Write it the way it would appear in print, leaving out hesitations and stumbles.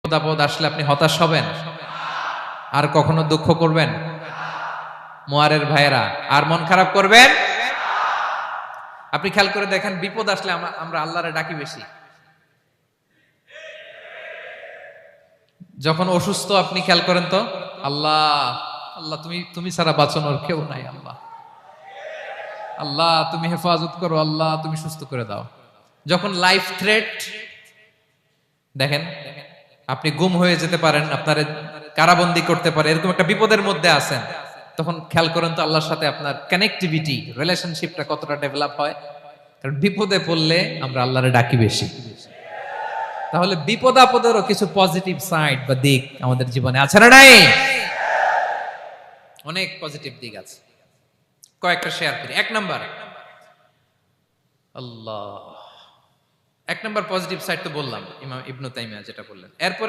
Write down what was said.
আপদ আসলে আপনি হতাশ হবেন? আর কখনো দুঃখ করবেন? মোয়ারের ভাইয়েরা, আর মন খারাপ করবেন? আপনি খেয়াল করে দেখেন, বিপদ আসলে আমরা আল্লাহরে ডাকি বেশি। যখন অসুস্থ আপনি খেয়াল করেন তো, আল্লাহ আল্লাহ, তুমি তুমি ছাড়া বাঁচানোর কেউ নাই। আল্লাহ আল্লাহ, তুমি হেফাজত করো, আল্লাহ তুমি সুস্থ করে দাও। যখন লাইফ থ্রেট, দেখেন আপনি গুম হয়ে যেতে পারেন, আপনার কারাবন্দি করতে পারে, এরকম একটা বিপদের মধ্যে আছেন, তখন খেয়াল করেন তো আল্লাহর সাথে আপনার কানেক্টিভিটি, রিলেশনশিপটা কতটা ডেভেলপ হয়। কারণ বিপদে পড়লে আমরা আল্লাহরে ডাকি বেশি। তাহলে বিপদ আপদেরও কিছু পজিটিভ সাইড বা দিক আমাদের জীবনে আছে না নাই? অনেক পজিটিভ দিক আছে, কয়েকটা শেয়ার করি। এক নাম্বার, আল্লাহ, এক নাম্বার পজিটিভ সাইড তো বললাম, ইমাম ইবনু তাইমিয়া যেটা বললেন। এরপরে